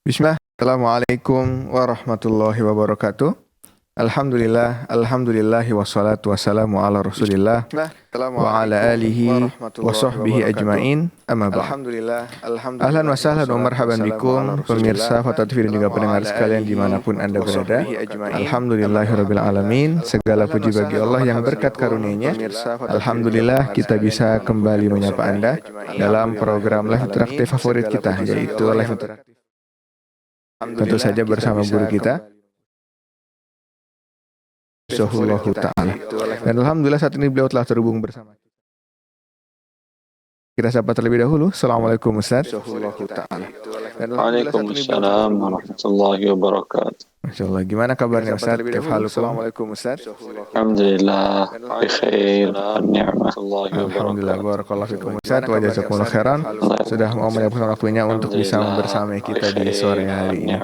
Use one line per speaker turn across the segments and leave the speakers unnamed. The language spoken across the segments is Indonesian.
Bismillah. Assalamualaikum warahmatullahi wabarakatuh. Alhamdulillahi wassalatu wassalamu ala rasulillah wa ala alihi wa sahbihi ajma'in amma ba'd. Ahlan wa sahlan wa marhaban bikum pemirsa Fatwa TV dan juga pendengar sekalian dimanapun anda berada. Alhamdulillahirabbil alamin. Segala puji bagi Allah yang berkat karunia-Nya. Alhamdulillah kita bisa kembali menyapa anda dalam program live interaktif favorit kita, yaitu live interaktif. Tentu saja bersama guru kita Syahullahu Ta'ala. Dan Alhamdulillah saat ini beliau telah terhubung bersama kita. Sapa terlebih dahulu. Assalamualaikum Ustaz.
Waalaikumsalam warahmatullahi wabarakatuh.
Masya Allah, gimana kabarnya Ustaz? Assalamualaikum Ustaz.
Alhamdulillah, bikhair, ni'mah.
Alhamdulillah, barakallahu fikum Ustaz, wa jazakumullah khairan sudah mau menyempatkan waktunya untuk bisa bersama kita di sore hari ini.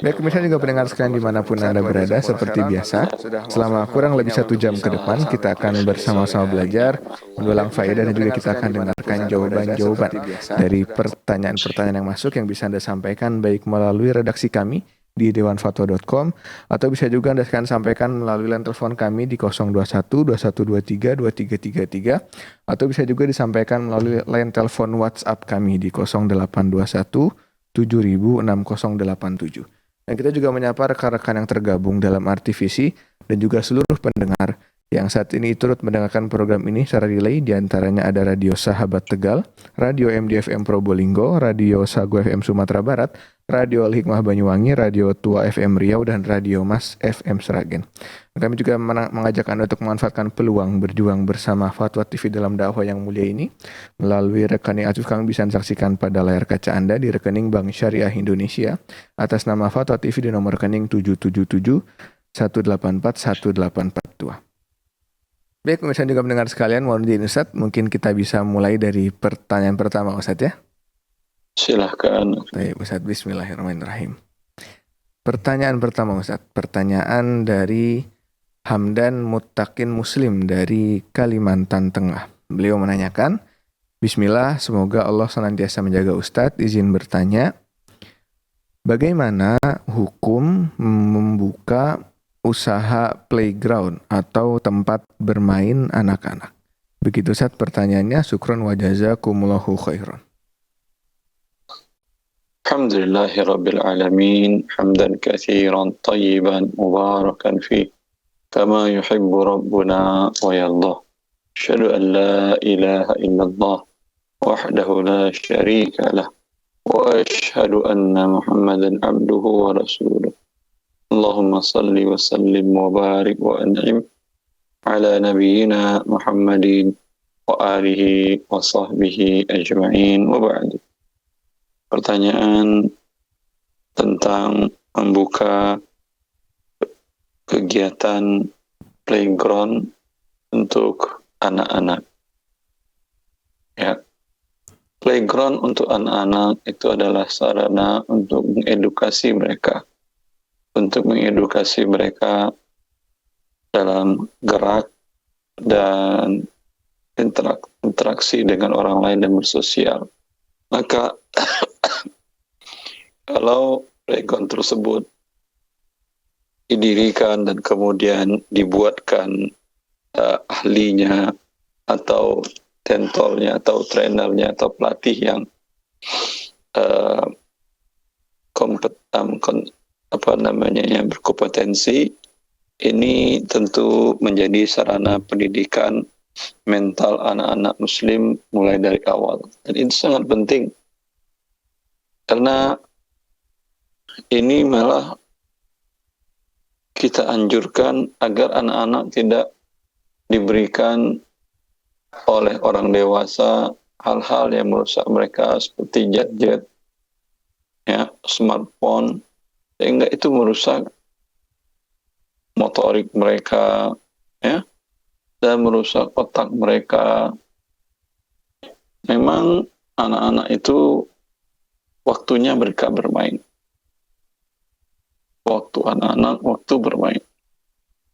Baik, pemirsa juga pendengar sekalian dimanapun anda berada, seperti biasa, selama kurang lebih 1 jam ke depan kita akan bersama-sama belajar, mendulang faedah, dan juga kita akan dengarkan jawaban-jawaban dari pertanyaan-pertanyaan yang masuk yang bisa anda sampaikan baik melalui redaksi kami di dewanfatwa.com atau bisa juga anda akan sampaikan melalui line telepon kami di 021 2123 2333 atau bisa juga disampaikan melalui line telepon WhatsApp kami di 0821 706087. Dan kita juga menyapa rekan-rekan yang tergabung dalam RTVC dan juga seluruh pendengar yang saat ini turut mendengarkan program ini secara relay. Di antaranya ada Radio Sahabat Tegal, Radio MDFM Probolinggo, Radio Sago FM Sumatera Barat, Radio Al-Hikmah Banyuwangi, Radio Tua FM Riau, dan Radio Mas FM Seragen. Kami juga mengajak Anda untuk memanfaatkan peluang berjuang bersama Fatwa TV dalam dakwah yang mulia ini melalui rekening aktif kami bisa saksikan pada layar kaca Anda di rekening Bank Syariah Indonesia atas nama Fatwa TV di nomor rekening 777 184 1842. Baik, pemirsa juga mendengar sekalian, mohon izin Ustaz, mungkin kita bisa mulai dari pertanyaan pertama Ustaz ya.
Silahkan.
Baik Ustaz, bismillahirrahmanirrahim. Pertanyaan pertama Ustaz, pertanyaan dari Hamdan Muttaqin Muslim dari Kalimantan Tengah. Beliau menanyakan, Bismillah, semoga Allah senantiasa menjaga Ustaz, izin bertanya, bagaimana hukum membuka usaha playground atau tempat bermain anak-anak? Begitu Ustaz pertanyaannya. Syukron wa jazakumullahu khairan.
Alhamdulillahi rabbil alamin, hamdan katsiran tayyiban mubarakan fi kama yuhibbu rabbuna wa yardah. Asyhadu an la ilaha illallah wahdahu la syarika lah wa asyhadu anna Muhammadan abduhu wa rasuluh. Allahumma salli wa sallim wa barik wa an'im ala nabiyyina Muhammadin wa alihi wa sahbihi ajma'in wa ba'du. Pertanyaan tentang membuka kegiatan playground untuk anak-anak. Ya. Playground untuk anak-anak itu adalah sarana untuk mengedukasi mereka. Untuk mengedukasi mereka dalam gerak dan interaksi dengan orang lain dan bersosial. Maka kalau playground tersebut didirikan dan kemudian dibuatkan ahlinya atau tentornya atau trainernya atau pelatih yang yang berkompetensi, ini tentu menjadi sarana pendidikan mental anak-anak muslim mulai dari awal. Dan itu sangat penting karena ini malah kita anjurkan agar anak-anak tidak diberikan oleh orang dewasa hal-hal yang merusak mereka seperti gadget, ya, smartphone, sehingga itu merusak motorik mereka, ya, dan merusak otak mereka. Memang anak-anak itu waktunya mereka bermain. Waktu anak-anak, waktu bermain.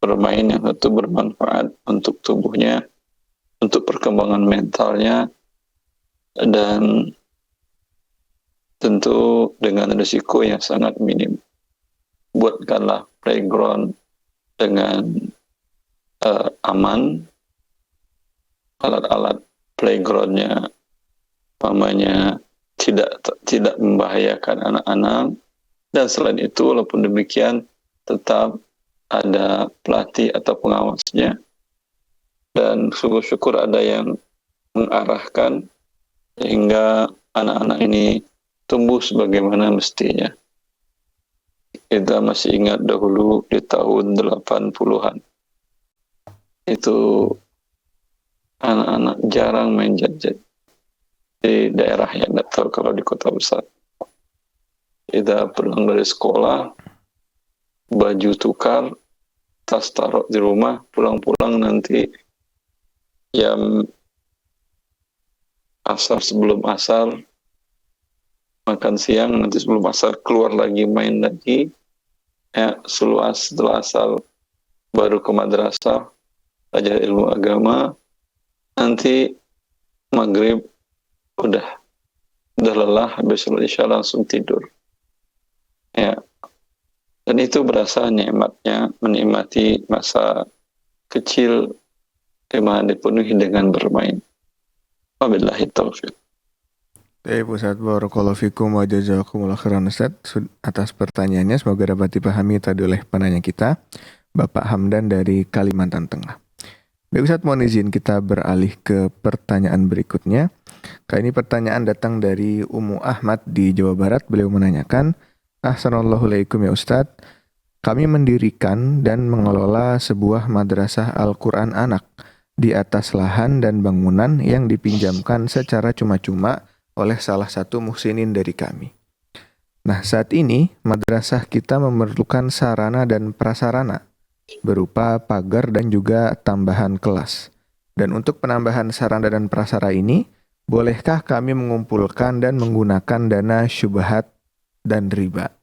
Bermain yang tentu bermanfaat untuk tubuhnya, untuk perkembangan mentalnya, dan tentu dengan risiko yang sangat minim. Buatkanlah playground dengan aman, alat-alat playgroundnya umpamanya tidak membahayakan anak-anak, dan selain itu walaupun demikian tetap ada pelatih atau pengawasnya, dan syukur-syukur ada yang mengarahkan sehingga anak-anak ini tumbuh sebagaimana mestinya. Kita masih ingat dahulu di tahun 80-an itu anak-anak jarang main jet-jet di daerah yang tidak tahu kalau di kota besar. Kita pulang dari sekolah, baju tukar, tas taruh di rumah, pulang-pulang nanti jam asar, sebelum asar makan siang, nanti sebelum asar keluar lagi main lagi, ya setelah asar baru ke madrasah belajar ilmu agama, nanti maghrib udah lelah, habis sholat isya langsung tidur. Ya, dan itu berasa nikmatnya menikmati masa kecil di mana dipenuhi dengan bermain. Wabillahi taufiq.
Ustaz, barakallahu fikum wa jazakumullah khairan Ustaz atas pertanyaannya. Semoga dapat dipahami tadi oleh penanya kita, Bapak Hamdan dari Kalimantan Tengah. Baik Ustaz, mohon izin kita beralih ke pertanyaan berikutnya. Kali ini pertanyaan datang dari Ummu Ahmad di Jawa Barat. Beliau menanyakan, Assalamualaikum ya Ustaz, kami mendirikan dan mengelola sebuah madrasah Al-Quran anak di atas lahan dan bangunan yang dipinjamkan secara cuma-cuma oleh salah satu muhsinin dari kami. Nah, saat ini madrasah kita memerlukan sarana dan prasarana berupa pagar dan juga tambahan kelas. Dan untuk penambahan sarana dan prasarana ini, bolehkah kami mengumpulkan dan menggunakan dana syubhat dan riba?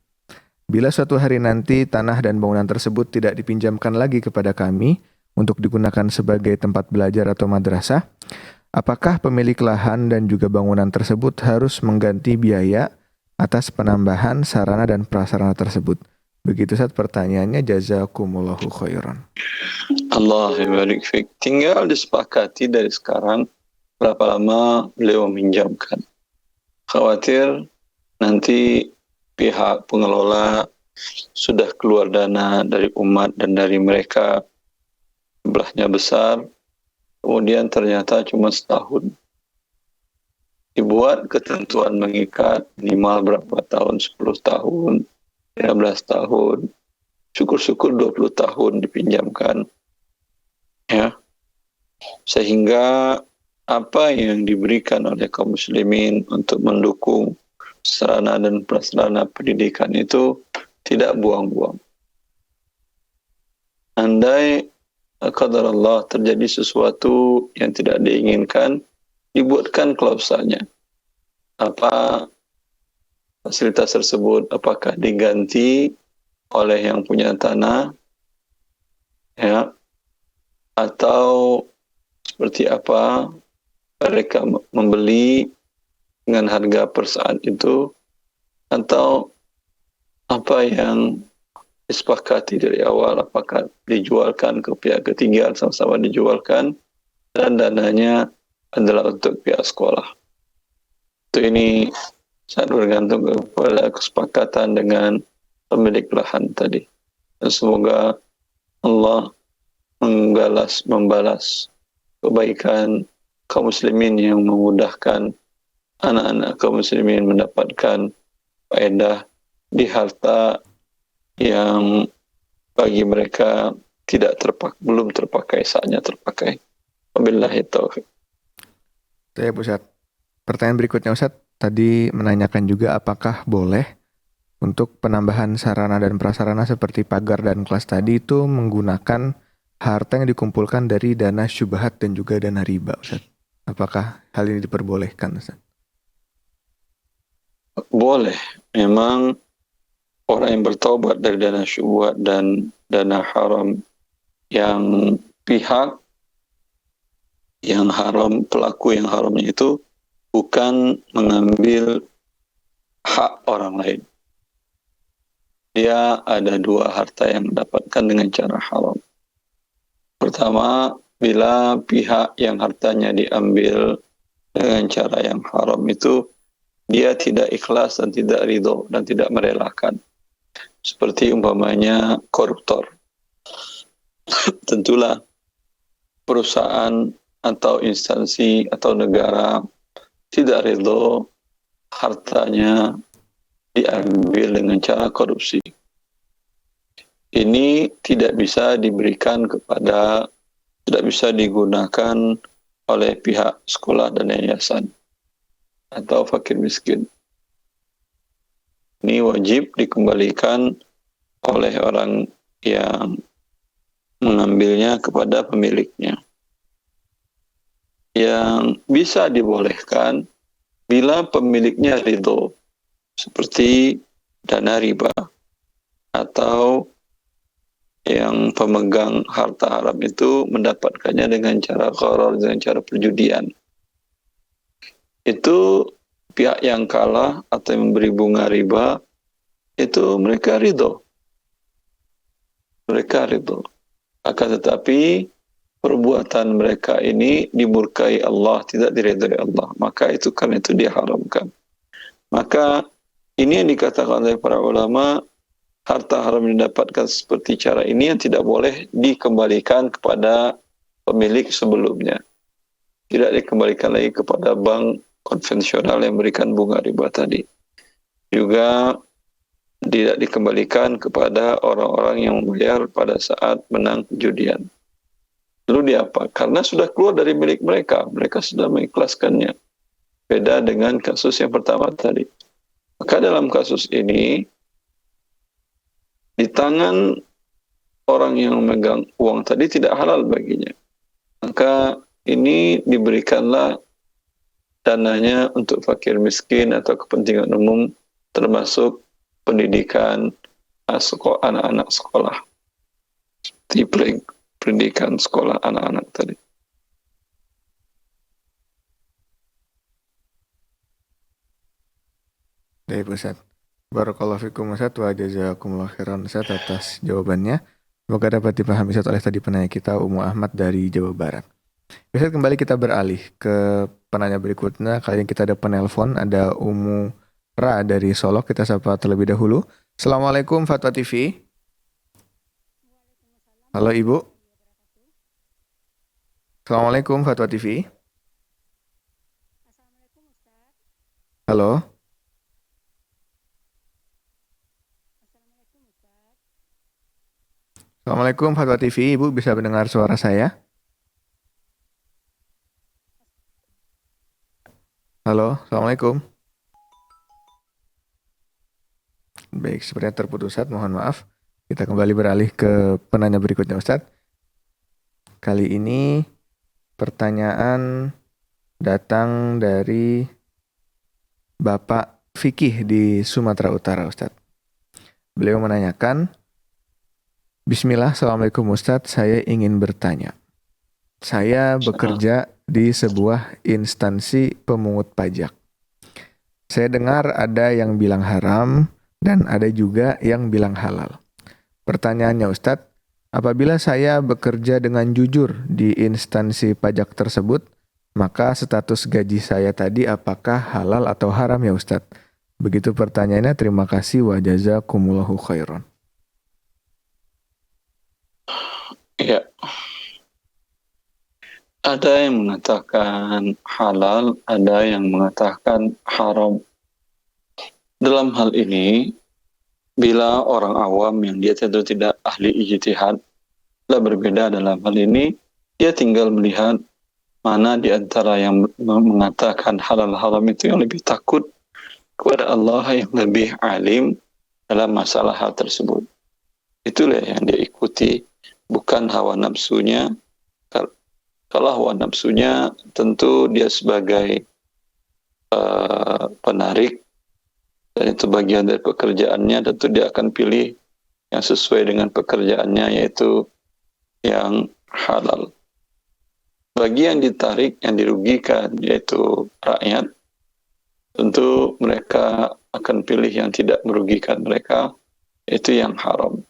Bila suatu hari nanti tanah dan bangunan tersebut tidak dipinjamkan lagi kepada kami untuk digunakan sebagai tempat belajar atau madrasah, apakah pemilik lahan dan juga bangunan tersebut harus mengganti biaya atas penambahan sarana dan prasarana tersebut? Begitu saat pertanyaannya, jazakumullahu khairan.
Allah barik fiik. Tinggal disepakati dari sekarang berapa lama beliau meminjamkan. Khawatir nanti pihak pengelola sudah keluar dana dari umat dan dari mereka, jumlahnya besar, kemudian ternyata cuma setahun. Dibuat ketentuan mengikat minimal berapa tahun, 10 tahun, 15 tahun, syukur-syukur 20 tahun dipinjamkan. Ya. Sehingga apa yang diberikan oleh kaum muslimin untuk mendukung sarana dan prasarana pendidikan itu tidak buang-buang. Andai qadar Allah terjadi sesuatu yang tidak diinginkan, dibuatkan klausalnya. Apa fasilitas tersebut, apakah diganti oleh yang punya tanah, ya, atau seperti apa mereka membeli dengan harga per saat itu, atau apa yang disepakati dari awal, apakah dijualkan ke pihak ketiga, sama-sama dijualkan, dan dananya adalah untuk pihak sekolah. Itu ini sangat bergantung kepada kesepakatan dengan pemilik lahan tadi. Dan semoga Allah membalas kebaikan kaum muslimin yang memudahkan anak-anak kaum muslimin mendapatkan faedah di harta yang bagi mereka belum terpakai, saatnya terpakai. Wabillahi taufiq.
Saya Ustaz. Pertanyaan berikutnya Ustaz, tadi menanyakan juga apakah boleh untuk penambahan sarana dan prasarana seperti pagar dan kelas tadi itu menggunakan harta yang dikumpulkan dari dana syubhat dan juga dana riba, Ustaz. Apakah hal ini diperbolehkan, Ustaz?
Boleh. Memang orang yang bertaubat dari dana syubhat dan dana haram, yang pihak yang haram, pelaku yang haramnya itu bukan mengambil hak orang lain. Dia ada dua harta yang mendapatkan dengan cara haram. Pertama, bila pihak yang hartanya diambil dengan cara yang haram itu, dia tidak ikhlas dan tidak ridho dan tidak merelakan. Seperti umpamanya koruptor. Tentulah perusahaan atau instansi atau negara tidak ridho hartanya diambil dengan cara korupsi. Ini tidak bisa diberikan kepada, tidak bisa digunakan oleh pihak sekolah dan yayasan atau fakir miskin. Ini wajib dikembalikan oleh orang yang mengambilnya kepada pemiliknya. Yang bisa dibolehkan bila pemiliknya ridho, seperti dana riba, atau yang pemegang harta haram itu mendapatkannya dengan cara gharar, dengan cara perjudian. Itu pihak yang kalah atau yang memberi bunga riba, itu mereka ridho. Mereka ridho. Akan tetapi perbuatan mereka ini dimurkai Allah, tidak diridhai Allah. Maka itu karena itu diharamkan. Maka ini yang dikatakan oleh para ulama, harta haram yang didapatkan seperti cara ini yang tidak boleh dikembalikan kepada pemilik sebelumnya. Tidak dikembalikan lagi kepada bank konvensional yang memberikan bunga riba tadi. Juga tidak dikembalikan kepada orang-orang yang membayar pada saat menang perjudian. Lalu dia apa? Karena sudah keluar dari milik mereka, mereka sudah mengikhlaskannya. Beda dengan kasus yang pertama tadi. Maka dalam kasus ini, di tangan orang yang memegang uang tadi tidak halal baginya. Maka ini diberikanlah dananya untuk fakir miskin atau kepentingan umum, termasuk pendidikan anak-anak sekolah. Di pendidikan sekolah anak-anak tadi.
Baik Ustaz. Barakallahu fikum Ustaz wa jazakumullah khairan Ustaz atas jawabannya. Semoga dapat dipahami Ustaz oleh tadi penanya kita Umu Ahmad dari Jawa Barat. Ustaz, kembali kita beralih ke penanya berikutnya. Kali ini kita ada penelpon, ada Umu Ra dari Solo. Kita sapa terlebih dahulu. Assalamualaikum Fatwa TV. Halo Ibu. Assalamualaikum Fatwa TV. Halo. Assalamualaikum Fatwa TV, Ibu bisa mendengar suara saya? Halo, Assalamualaikum. Baik, sepertinya terputus Ustaz, mohon maaf. Kita kembali beralih ke penanya berikutnya Ustaz. Kali ini pertanyaan datang dari Bapak Fikih di Sumatera Utara Ustaz. Beliau menanyakan, Bismillah, Assalamualaikum Ustadz, saya ingin bertanya. Saya bekerja di sebuah instansi pemungut pajak. Saya dengar ada yang bilang haram dan ada juga yang bilang halal. Pertanyaannya Ustadz, apabila saya bekerja dengan jujur di instansi pajak tersebut, maka status gaji saya tadi apakah halal atau haram ya Ustadz? Begitu pertanyaannya, terima kasih wa jazakumullahu khairan.
Ya, ada yang mengatakan halal, ada yang mengatakan haram. Dalam hal ini, bila orang awam yang dia tentu tidak ahli ijtihad, lah berbeda dalam hal ini, dia tinggal melihat mana di antara yang mengatakan halal haram itu yang lebih takut kepada Allah, yang lebih alim dalam masalah hal tersebut. Itulah yang dia ikuti. Bukan hawa nafsunya. Kalau hawa nafsunya tentu dia sebagai penarik dan itu bagian dari pekerjaannya, tentu dia akan pilih yang sesuai dengan pekerjaannya, yaitu yang halal. Bagi yang ditarik, yang dirugikan, yaitu rakyat, tentu mereka akan pilih yang tidak merugikan mereka, itu yang haram.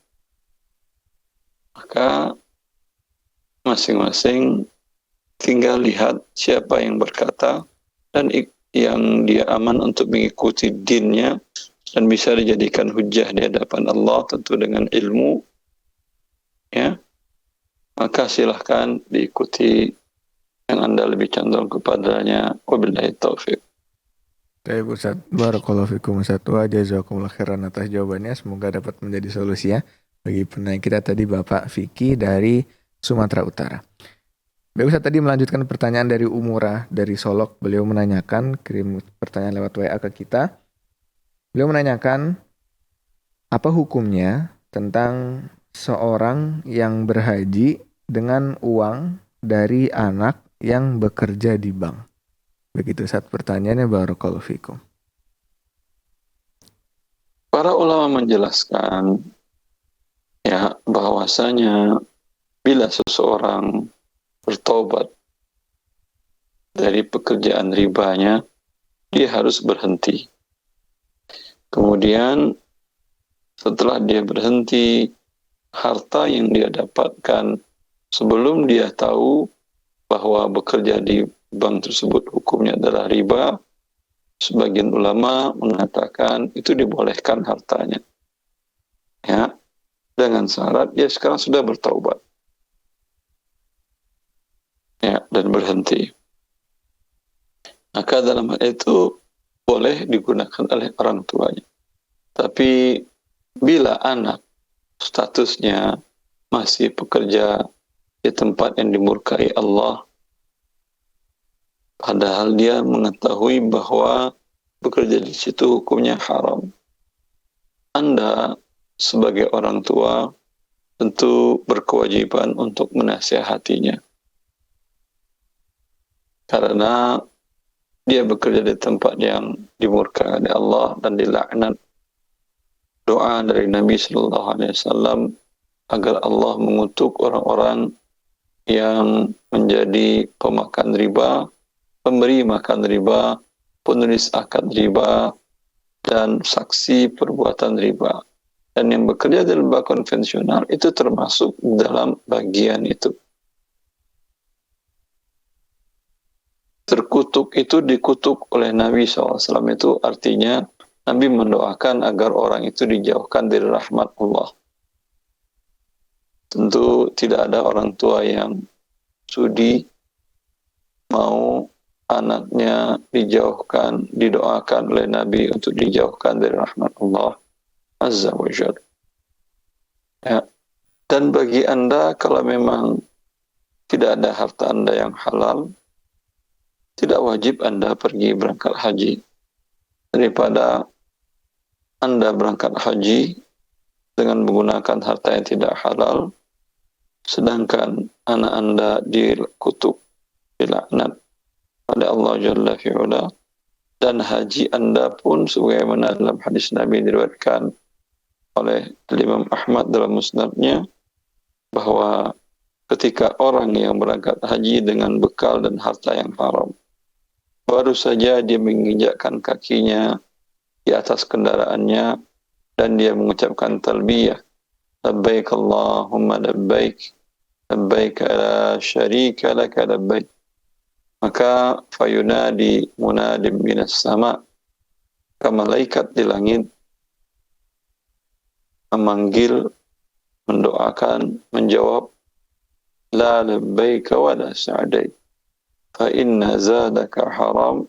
Maka masing-masing tinggal lihat siapa yang berkata dan yang dia aman untuk mengikuti dinnya dan bisa dijadikan hujah di hadapan Allah, tentu dengan ilmu, ya, maka silahkan diikuti yang Anda lebih condong kepadanya. Wabillahi taufiq.
Baik Ustaz, barakallahu fikum Ustaz, wa jazakumullah khairan atas jawabannya. Semoga dapat menjadi solusi ya bagi penanya kita tadi Bapak Vicky dari Sumatera Utara. Baik Ustaz, tadi melanjutkan pertanyaan dari Umurah dari Solok. Beliau menanyakan, kirim pertanyaan lewat WA ke kita. Beliau menanyakan, apa hukumnya tentang seorang yang berhaji dengan uang dari anak yang bekerja di bank? Begitu Ustaz pertanyaannya, barakallahu fikum.
Para ulama menjelaskan ya bahwasanya bila seseorang bertobat dari pekerjaan ribanya, dia harus berhenti. Kemudian setelah dia berhenti, harta yang dia dapatkan sebelum dia tahu bahwa bekerja di bank tersebut hukumnya adalah riba, sebagian ulama mengatakan itu dibolehkan hartanya, ya, dengan syarat dia sekarang sudah bertaubat, ya, dan berhenti. Maka dalam hal itu boleh digunakan oleh orang tuanya. Tapi bila anak statusnya masih pekerja di tempat yang dimurkai Allah, padahal dia mengetahui bahwa bekerja di situ hukumnya haram, Anda sebagai orang tua tentu berkewajiban untuk menasihatinya. Karena dia bekerja di tempat yang dimurkai oleh Allah dan dilaknat. Doa dari Nabi SAW agar Allah mengutuk orang-orang yang menjadi pemakan riba, pemberi makan riba, penulis akad riba, dan saksi perbuatan riba. Dan yang bekerja di lembaga konvensional itu termasuk dalam bagian itu. Terkutuk itu dikutuk oleh Nabi SAW, itu artinya Nabi mendoakan agar orang itu dijauhkan dari rahmat Allah. Tentu tidak ada orang tua yang sudi mau anaknya dijauhkan, didoakan oleh Nabi untuk dijauhkan dari rahmat Allah Azza wa Jalla. Ya. Dan bagi Anda, kalau memang tidak ada harta Anda yang halal, tidak wajib Anda pergi berangkat haji. Daripada Anda berangkat haji dengan menggunakan harta yang tidak halal, sedangkan anak Anda dikutuk, dilaknat oleh Allah Jalla fi'ula, dan haji Anda pun sebagaimana dalam hadis Nabi diriwayatkan oleh Imam Ahmad dalam musnadnya, bahwa ketika orang yang berangkat haji dengan bekal dan harta yang haram, baru saja dia menginjakkan kakinya di atas kendaraannya dan dia mengucapkan talbiyah, labbaik Allahumma labbaik, labbaik la syarika laka labbaik, maka fayunadi munadim minas sama, maka malaikat di langit memanggil, mendoakan, menjawab, la labbaik wa la sa'daik, fa inna zadaka haram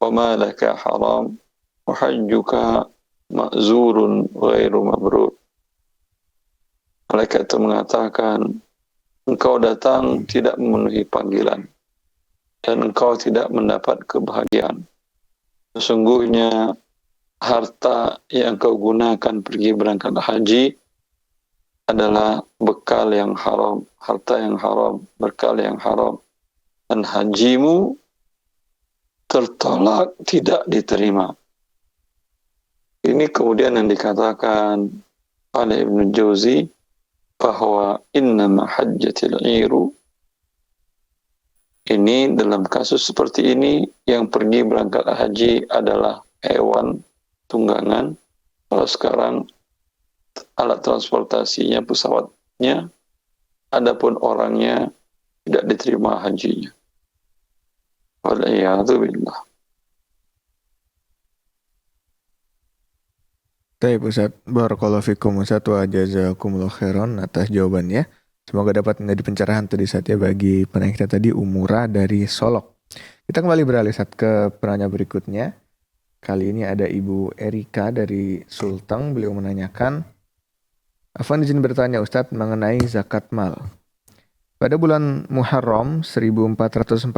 wa malaka haram wa hajjuka ma'zurun ghairu mabrur. Malaikat itu mengatakan, engkau datang tidak memenuhi panggilan dan engkau tidak mendapat kebahagiaan. Sesungguhnya harta yang kau gunakan pergi berangkat haji adalah bekal yang haram, harta yang haram, bekal yang haram, dan hajimu tertolak, tidak diterima. Ini kemudian yang dikatakan oleh Ibnu Jauzi bahwa innama hajjatil iru, ini dalam kasus seperti ini yang pergi berangkat haji adalah hewan tunggangan. Kalau sekarang alat transportasinya, pesawatnya, adapun orangnya tidak diterima hajinya. Waliyadzubillah.
Baik Ustaz, barakallahu fikum Ustaz wa jazakumullah khairan atas jawabannya. Semoga dapat menjadi pencerahan tadi Ustaz ya bagi penanya kita tadi Umurah dari Solok. Kita kembali beralih Ustaz ke penanya berikutnya. Kali ini ada Ibu Erika dari Sulteng. Beliau menanyakan, Afwan izin bertanya Ustaz mengenai zakat mal. Pada bulan Muharram 1446,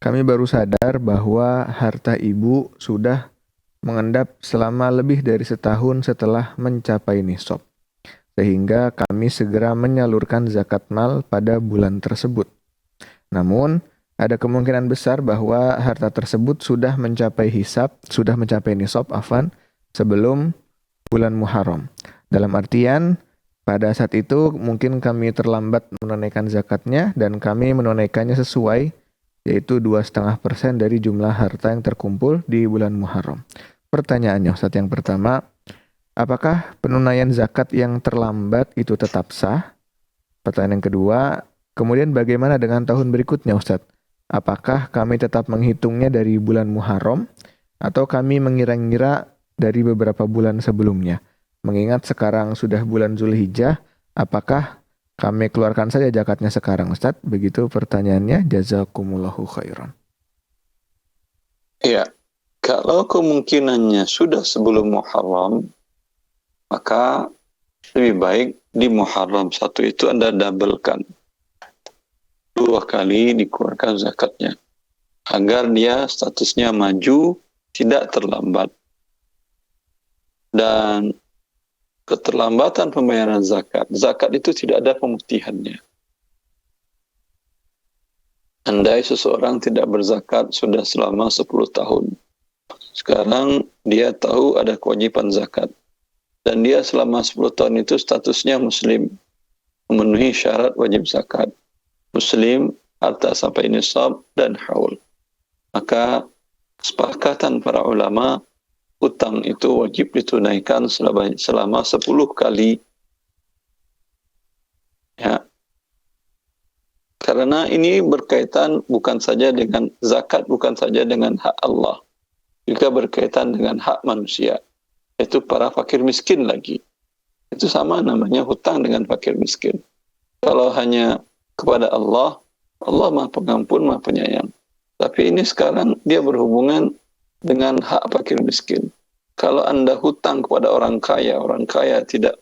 kami baru sadar bahwa harta ibu sudah mengendap selama lebih dari setahun setelah mencapai nisab. Sehingga kami segera menyalurkan zakat mal pada bulan tersebut. Namun, ada kemungkinan besar bahwa harta tersebut sudah mencapai nisab, sebelum bulan Muharram. Dalam artian, pada saat itu mungkin kami terlambat menunaikan zakatnya dan kami menunaikannya sesuai, yaitu 2,5% dari jumlah harta yang terkumpul di bulan Muharram. Pertanyaannya Ustaz yang pertama, apakah penunaian zakat yang terlambat itu tetap sah? Pertanyaan yang kedua, kemudian bagaimana dengan tahun berikutnya Ustaz? Apakah kami tetap menghitungnya dari bulan Muharram atau kami mengira-ngira dari beberapa bulan sebelumnya? Mengingat sekarang sudah bulan Zulhijjah, apakah kami keluarkan saja zakatnya sekarang Ustaz? Begitu pertanyaannya. Jazakumullahu khairan.
Iya, kalau kemungkinannya sudah sebelum Muharram, maka lebih baik di Muharram 1 itu Anda doublekan. 2 kali dikeluarkan zakatnya. Agar dia statusnya maju, tidak terlambat. Dan keterlambatan pembayaran zakat itu tidak ada pemutihannya. Andai seseorang tidak berzakat sudah selama 10 tahun. Sekarang dia tahu ada kewajiban zakat. Dan dia selama 10 tahun itu statusnya muslim. Memenuhi syarat wajib zakat. Muslim, harta sampai nisab, dan haul. Maka kesepakatan para ulama, hutang itu wajib ditunaikan selama 10 kali. Ya. Karena ini berkaitan bukan saja dengan zakat, bukan saja dengan hak Allah. Juga berkaitan dengan hak manusia. Itu para fakir miskin lagi. Itu sama namanya hutang dengan fakir miskin. Kalau hanya kepada Allah, Allah Maha Pengampun, Maha Penyayang. Tapi ini sekarang dia berhubungan dengan hak fakir miskin. Kalau Anda hutang kepada orang kaya tidak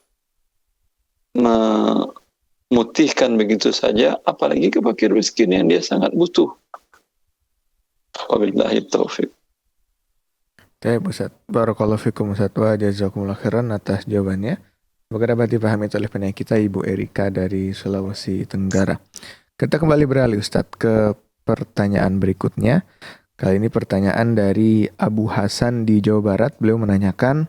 memutihkan begitu saja, apalagi ke fakir miskin yang dia sangat butuh. Wabillahi taufiq.
Baik Ustaz, barakallahu fikum Ustaz wa jazakumullah khairan atas jawabannya. Semoga dapat dipahami oleh penanya kita Ibu Erika dari Sulawesi Tenggara. Kita kembali beralih Ustaz ke pertanyaan berikutnya. Kali ini pertanyaan dari Abu Hasan di Jawa Barat. Beliau menanyakan,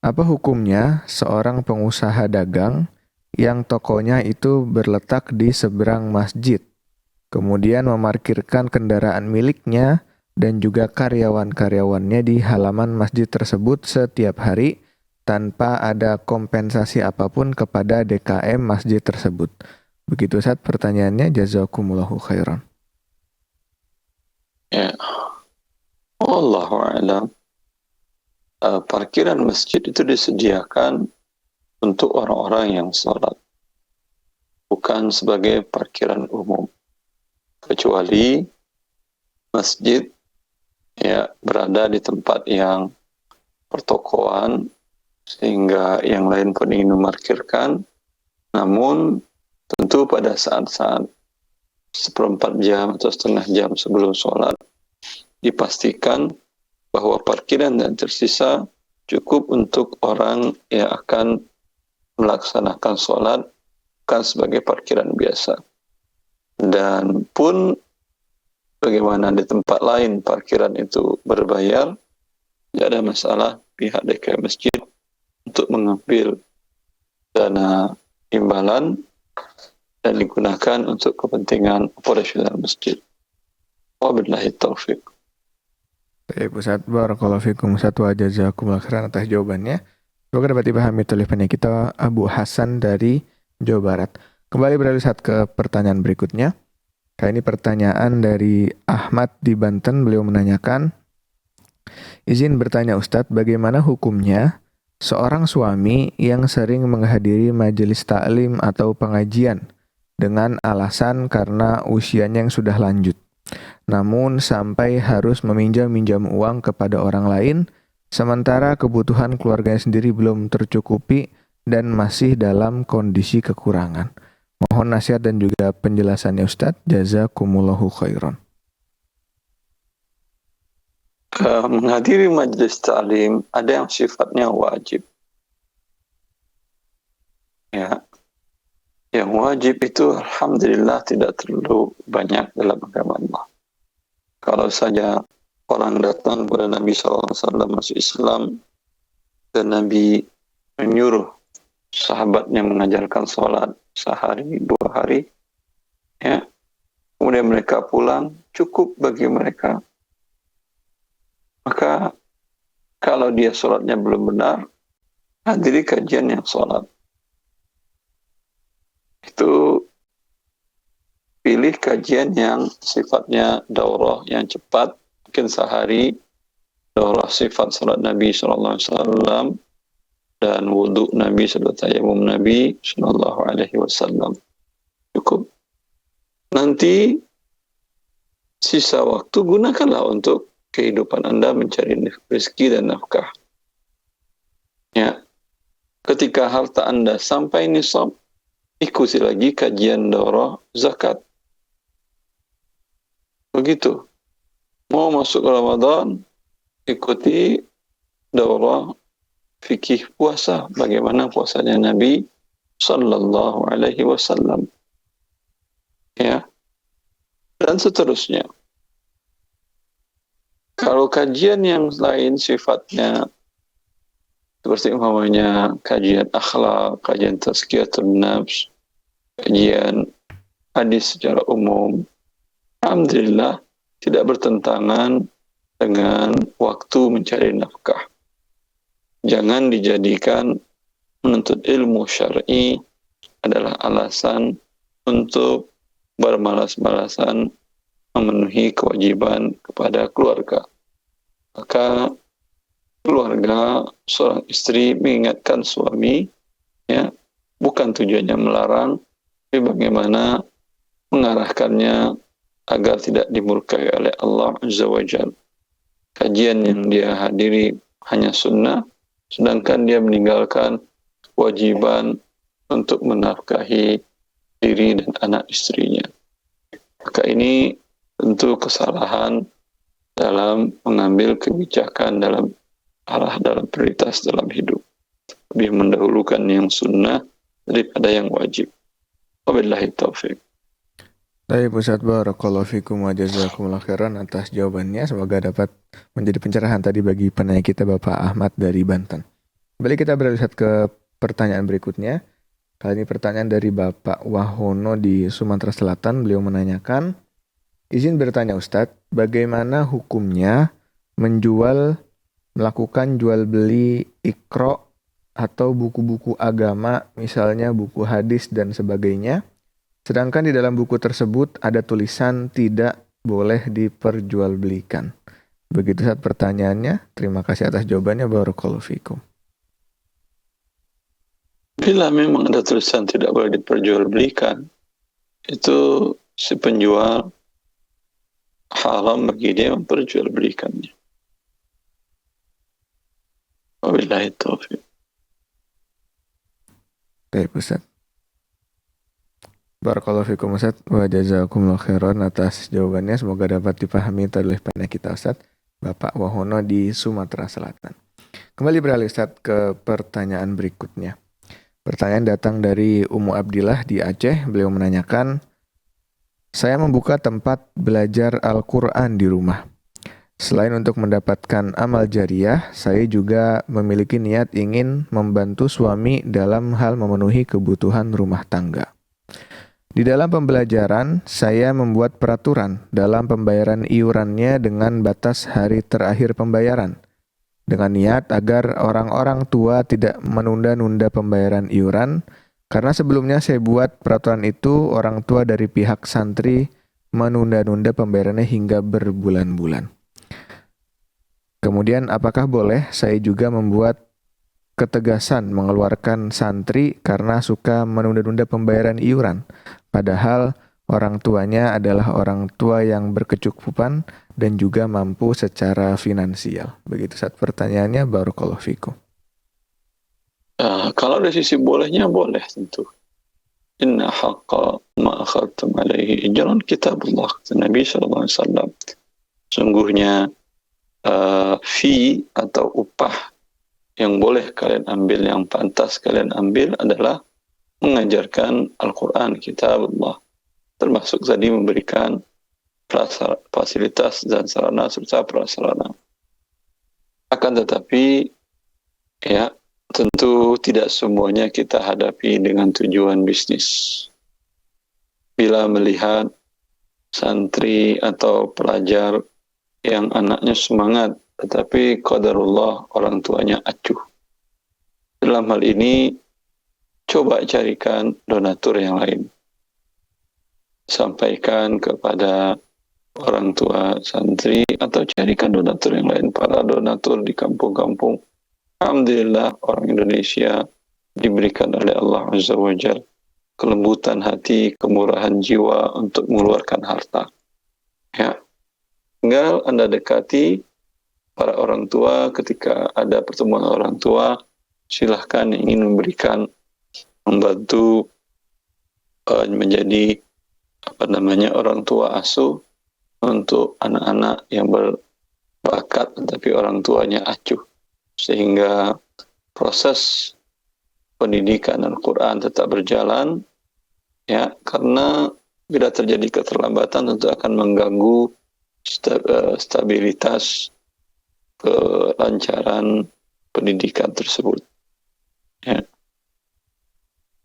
apa hukumnya seorang pengusaha dagang yang tokonya itu berletak di seberang masjid, kemudian memarkirkan kendaraan miliknya dan juga karyawan-karyawannya di halaman masjid tersebut setiap hari tanpa ada kompensasi apapun kepada DKM masjid tersebut. Begitu Ustaz pertanyaannya, jazakumullahu khairan.
Ya. Wallahu a'lam. Parkiran masjid itu disediakan untuk orang-orang yang salat, bukan sebagai parkiran umum. Kecuali masjid ya berada di tempat yang pertokoan sehingga yang lain pun ingin memarkirkan, namun tentu pada saat-saat 1/4 jam atau setengah jam sebelum sholat dipastikan bahwa parkiran yang tersisa cukup untuk orang yang akan melaksanakan sholat, bukan sebagai parkiran biasa. Dan pun bagaimana di tempat lain parkiran itu berbayar, tidak ada masalah pihak DKM masjid untuk mengambil dana imbalan dan digunakan untuk kepentingan operasional masjid. Wabillahi taufiq.
Baik Ustaz, barakallahu fikum Ustaz wa jazakumullah khairan atas jawabannya. Semoga dapat dipahami oleh penanya kita Abu Hasan dari Jawa Barat. Kembali beralih Ustaz ke pertanyaan berikutnya. Kali ini pertanyaan dari Ahmad di Banten. Beliau menanyakan, izin bertanya Ustadz, bagaimana hukumnya seorang suami yang sering menghadiri majelis taklim atau pengajian dengan alasan karena usianya yang sudah lanjut, namun sampai harus meminjam uang kepada orang lain, sementara kebutuhan keluarganya sendiri belum tercukupi dan masih dalam kondisi kekurangan. Mohon nasihat dan juga penjelasannya Ustadz. Jazakumullahu khairan.
Menghadiri majelis ta'lim ada yang sifatnya wajib. Ya, yang wajib itu alhamdulillah tidak terlalu banyak dalam agama Allah. Kalau saja orang datang kepada Nabi SAW masuk Islam dan Nabi menyuruh sahabatnya mengajarkan sholat sehari, 2 hari, ya, kemudian mereka pulang, cukup bagi mereka. Maka kalau dia sholatnya belum benar, hadiri kajian yang sholat. Itu pilih kajian yang sifatnya daurah yang cepat, mungkin sehari, daurah sifat sholat Nabi SAW, dan wudhu Nabi tayammum Nabi sallallahu alaihi wasallam. Cukup. Nanti sisa waktu gunakanlah untuk kehidupan Anda mencari rezeki dan nafkah. Ya. Ketika harta Anda sampai nisab, ikuti lagi kajian daurah zakat. Begitu. Mau masuk Ramadan, ikuti daurah fikih puasa, bagaimana puasanya Nabi sallallahu alaihi wasallam. Ya. Dan seterusnya. Kalau kajian yang lain sifatnya seperti umpamanya kajian akhlak, kajian tazkiyatun nafs, kajian hadis secara umum, alhamdulillah tidak bertentangan dengan waktu mencari nafkah. Jangan dijadikan menuntut ilmu syar'i adalah alasan untuk bermalas-malasan memenuhi kewajiban kepada keluarga. Maka keluarga, seorang istri mengingatkan suami, ya, bukan tujuannya melarang, tapi bagaimana mengarahkannya agar tidak dimurkai oleh Allah Azza wa Jalla. Kajian yang dia hadiri hanya sunnah, sedangkan dia meninggalkan kewajiban untuk menafkahi diri dan anak istrinya. Maka ini tentu kesalahan dalam mengambil kebijakan dalam prioritas dalam hidup. Lebih mendahulukan yang sunnah daripada yang wajib. Wabillahi taufiq.
Baik Ustaz, barakallahu fikum wa jazakumullah khairan atas jawabannya. Semoga dapat menjadi pencerahan tadi bagi penanya kita Bapak Ahmad dari Banten. Kembali kita beralih ke pertanyaan berikutnya. Kali ini pertanyaan dari Bapak Wahono di Sumatera Selatan. Beliau menanyakan, izin bertanya Ustadz, bagaimana hukumnya melakukan jual beli Iqra atau buku-buku agama, misalnya buku hadis dan sebagainya, sedangkan di dalam buku tersebut ada tulisan tidak boleh diperjualbelikan. Begitu saat pertanyaannya. Terima kasih atas jawabannya. Barakallahu fikum.
Bila memang ada tulisan tidak boleh diperjualbelikan, itu si penjual haram bagi dia memperjualbelikannya. Wabillahi taufiq.
Baik Ustaz. Barakallahu fikum Ustaz wa jazakumullah khairan atas jawabannya. Semoga dapat dipahami oleh penanya kita Ustaz, Bapak Wahono di Sumatera Selatan. Kembali beralih Ustaz ke pertanyaan berikutnya. Pertanyaan datang dari Ummu Abdillah di Aceh. Beliau menanyakan, saya membuka tempat belajar Al-Quran di rumah. Selain untuk mendapatkan amal jariah, saya juga memiliki niat ingin membantu suami dalam hal memenuhi kebutuhan rumah tangga. Di dalam pembelajaran, saya membuat peraturan dalam pembayaran iurannya dengan batas hari terakhir pembayaran, dengan niat agar orang-orang tua tidak menunda-nunda pembayaran iuran, karena sebelumnya saya buat peraturan itu orang tua dari pihak santri menunda-nunda pembayarannya hingga berbulan-bulan. Kemudian apakah boleh saya juga membuat ketegasan mengeluarkan santri karena suka menunda-nunda pembayaran iuran, padahal orang tuanya adalah orang tua yang berkecukupan dan juga mampu secara finansial. Begitu saat pertanyaannya, barakallahu fikum.
Kalau dari sisi bolehnya, boleh tentu. Inna haqqa ma akhadtum alaihi ijran kitabullah, kata Nabi SAW. Sungguhnya fee atau upah yang boleh kalian ambil, yang pantas kalian ambil adalah mengajarkan Al-Quran, kitabullah. Termasuk tadi memberikan fasilitas dan sarana serta prasarana. Akan tetapi, ya, tentu tidak semuanya kita hadapi dengan tujuan bisnis. Bila melihat santri atau pelajar yang anaknya semangat, tetapi qadarullah orang tuanya acuh. Dalam hal ini, coba carikan donatur yang lain. Sampaikan kepada orang tua santri atau carikan donatur yang lain. Para donatur di kampung-kampung, alhamdulillah orang Indonesia diberikan oleh Allah Azza wa Jalla kelembutan hati, kemurahan jiwa untuk mengeluarkan harta. Ya, tinggal Anda dekati para orang tua. Ketika ada pertemuan orang tua, silahkan ingin memberikan, membantu menjadi orang tua asuh untuk anak-anak yang berbakat tapi orang tuanya acuh, sehingga proses pendidikan Al-Quran tetap berjalan, ya, karena bila terjadi keterlambatan tentu akan mengganggu stabilitas kelancaran pendidikan tersebut. Ya.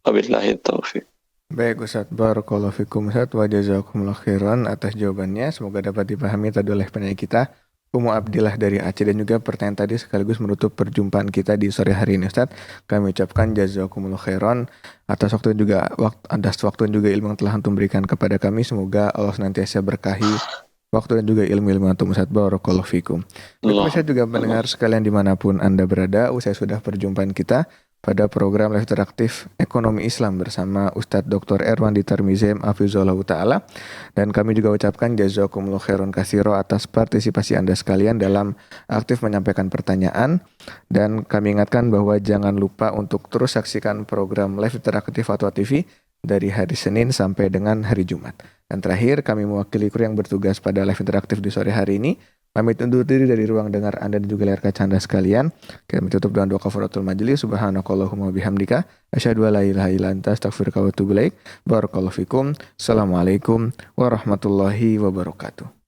Wabillahi taufiq.
Baik Ustaz, barakallahu fikum Ustaz, wa jazakumullah khairan atas jawabannya. Semoga dapat dipahami tadi oleh penanya kita, Umu Abdillah dari Aceh, dan juga pertanyaan tadi sekaligus menutup perjumpaan kita di sore hari ini Ustaz. Kami ucapkan jazakumullah khairan atas waktu dan juga ilmu yang telah antum berikan kepada kami. Semoga Allah senantiasa berkahi waktu dan juga ilmu-ilmu antum Ustaz, barakallahu fikum. Saya juga mendengar sekalian dimanapun Anda berada, usai sudah perjumpaan kita pada program live interaktif Ekonomi Islam bersama Ustadz Dr. Erwandi Tarmizem Hafizahullah Ta'ala, dan kami juga ucapkan jazakumullah khairan katsiro atas partisipasi Anda sekalian dalam aktif menyampaikan pertanyaan, dan kami ingatkan bahwa jangan lupa untuk terus saksikan program live interaktif Fatwa TV dari hari Senin sampai dengan hari Jumat. Dan terakhir, kami mewakili kru yang bertugas pada live interaktif di sore hari ini pamit undur diri dari ruang dengar Anda dan juga layar kaca Anda sekalian. Kami tutup dengan doa kafaratul majlis. Subhanakallahumma bihamdika asyhadu an la ilaha illa anta astaghfiruka wa atubu ilaik. Barakallahu fikum. Assalamualaikum warahmatullahi wabarakatuh.